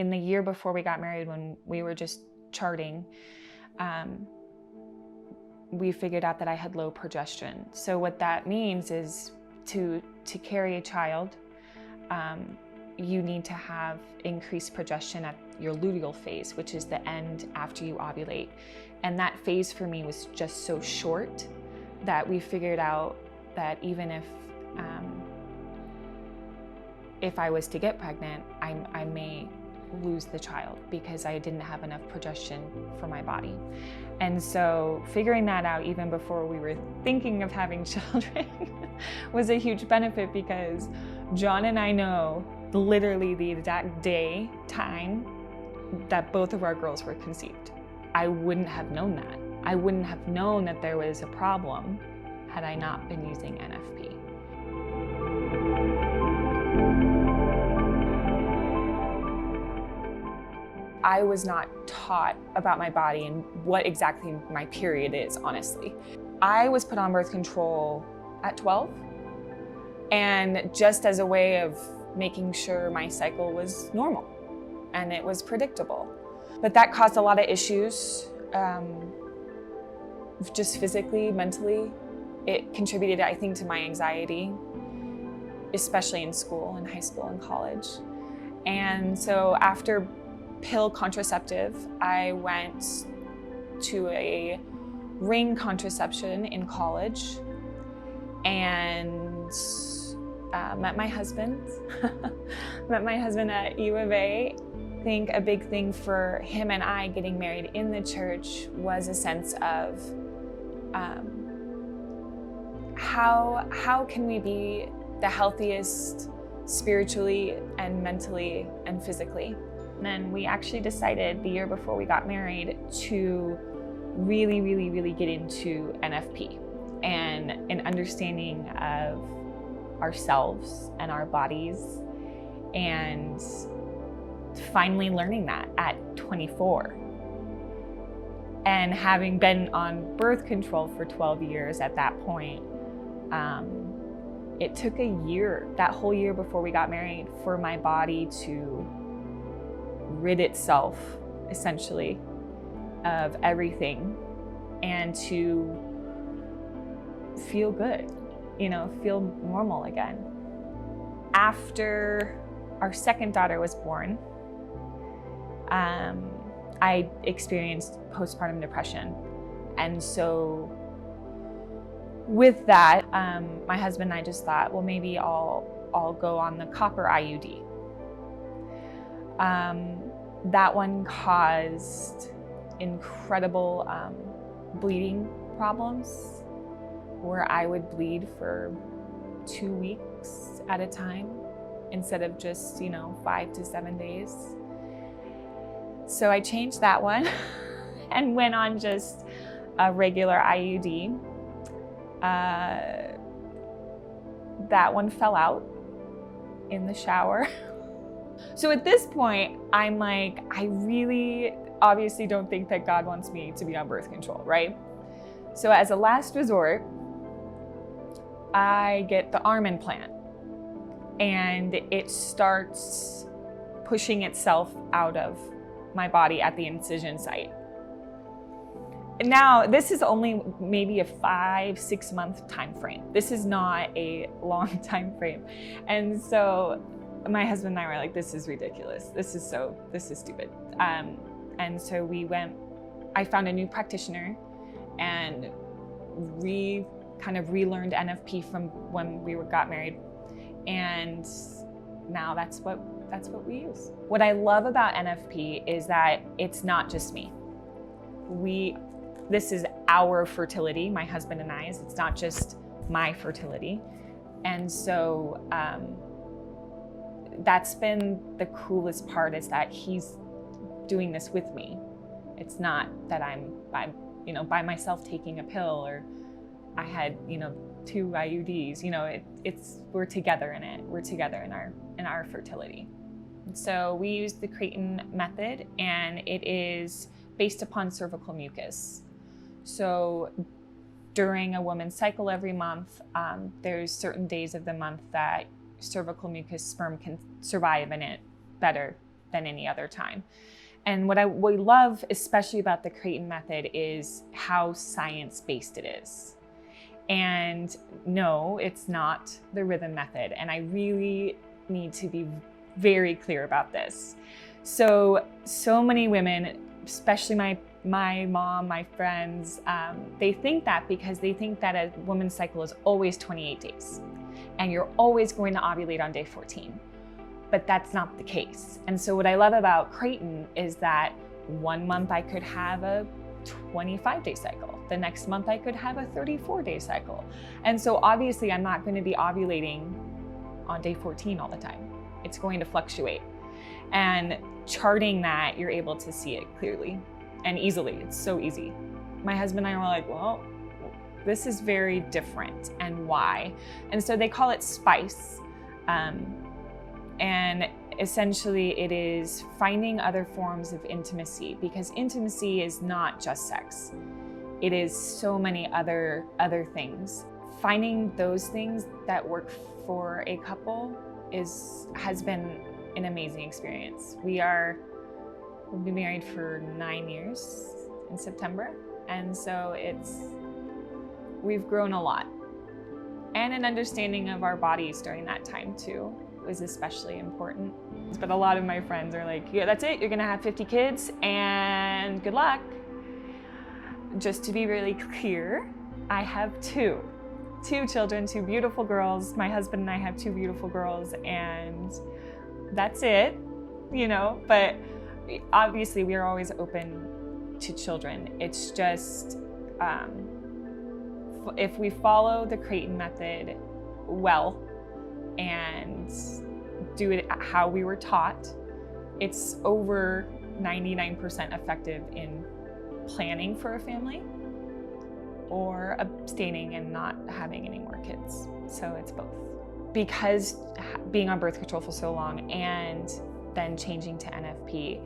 in the year before we got married, when we were just charting, we figured out that I had low progesterone. So what that means is to carry a child, you need to have increased progesterone at your luteal phase, which is the end after you ovulate. And that phase for me was just so short that we figured out that even if I was to get pregnant, I may lose the child because I didn't have enough progesterone for my body. And so figuring that out even before we were thinking of having children was a huge benefit, because John and I know literally the exact day, time that both of our girls were conceived. I wouldn't have known that. I wouldn't have known that there was a problem had I not been using NFP. I was not taught about my body and what exactly my period is, honestly. I was put on birth control at 12, and just as a way of making sure my cycle was normal and it was predictable. But that caused a lot of issues, just physically, mentally. It contributed, I think, to my anxiety, especially in school, in high school and college. And so after pill contraceptive, I went to a ring contraception in college and met my husband. Met my husband at U of A. I think a big thing for him and I getting married in the church was a sense of how can we be the healthiest spiritually and mentally and physically. And then we actually decided the year before we got married to really get into NFP and an understanding of ourselves and our bodies, and finally learning that at 24. And having been on birth control for 12 years at that point, it took a year, that whole year before we got married, for my body to rid itself, essentially, of everything and to feel good, feel normal again. After our second daughter was born, I experienced postpartum depression. And so with that, my husband and I just thought, well, maybe I'll go on the copper IUD. That one caused incredible bleeding problems, where I would bleed for 2 weeks at a time instead of just 5 to 7 days. So I changed that one and went on just a regular IUD. That one fell out in the shower. So at this point, I'm like, I really obviously don't think that God wants me to be on birth control, right? So as a last resort, I get the arm implant, and it starts pushing itself out of my body at the incision site. Now, this is only maybe a 5-6 month time frame. This is not a long time frame. And so my husband and I were like, this is ridiculous. This is stupid. And so I found a new practitioner and kind of relearned NFP from when we got married. And now that's what we use. What I love about NFP is that it's not just me. This is our fertility, my husband and I's. It's not just my fertility. And so that's been the coolest part, is that he's doing this with me. It's not that I'm by myself taking a pill, or I had 2 IUDs. We're together in it. We're together in our fertility. So we use the Creighton Method, and it is based upon cervical mucus. So during a woman's cycle every month, there's certain days of the month that cervical mucus sperm can survive in it better than any other time. And what we love, especially about the Creighton Method, is how science-based it is. And no, it's not the rhythm method. And I really need to be very clear about this. So many women, especially my mom, my friends, they think that because they think that a woman's cycle is always 28 days and you're always going to ovulate on day 14. But that's not the case. And so what I love about Creighton is that 1 month I could have a 25-day cycle. The next month I could have a 34-day cycle. And so obviously I'm not going to be ovulating on day 14 all the time. It's going to fluctuate. And charting that, you're able to see it clearly and easily. It's so easy. My husband and I were like, well, this is very different, and why? And so they call it SPICE. And essentially it is finding other forms of intimacy, because intimacy is not just sex. It is so many other things. Finding those things that work for a couple has been an amazing experience. We'll be married for 9 years in September. And so we've grown a lot. And an understanding of our bodies during that time too was especially important. But a lot of my friends are like, yeah, that's it, you're gonna have 50 kids and good luck. Just to be really clear, I have two children, 2 beautiful girls. My husband and I have 2 beautiful girls, and that's it, but obviously we are always open to children. It's just, if we follow the Creighton Method well and do it how we were taught, it's over 99% effective in planning for a family or abstaining and not having any more kids. So it's both. Because being on birth control for so long and then changing to NFP,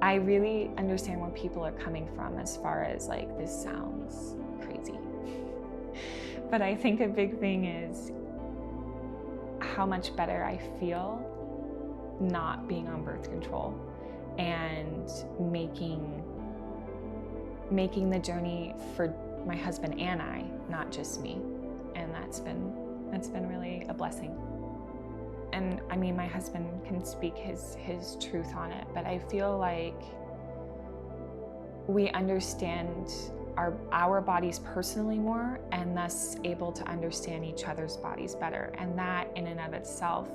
I really understand where people are coming from as far as like, this sounds crazy. But I think a big thing is how much better I feel not being on birth control and making the journey for my husband and I, not just me. And that's been really a blessing. And I mean, my husband can speak his truth on it, but I feel like we understand our bodies personally more, and thus able to understand each other's bodies better. And that in and of itself,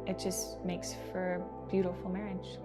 it just makes for a beautiful marriage.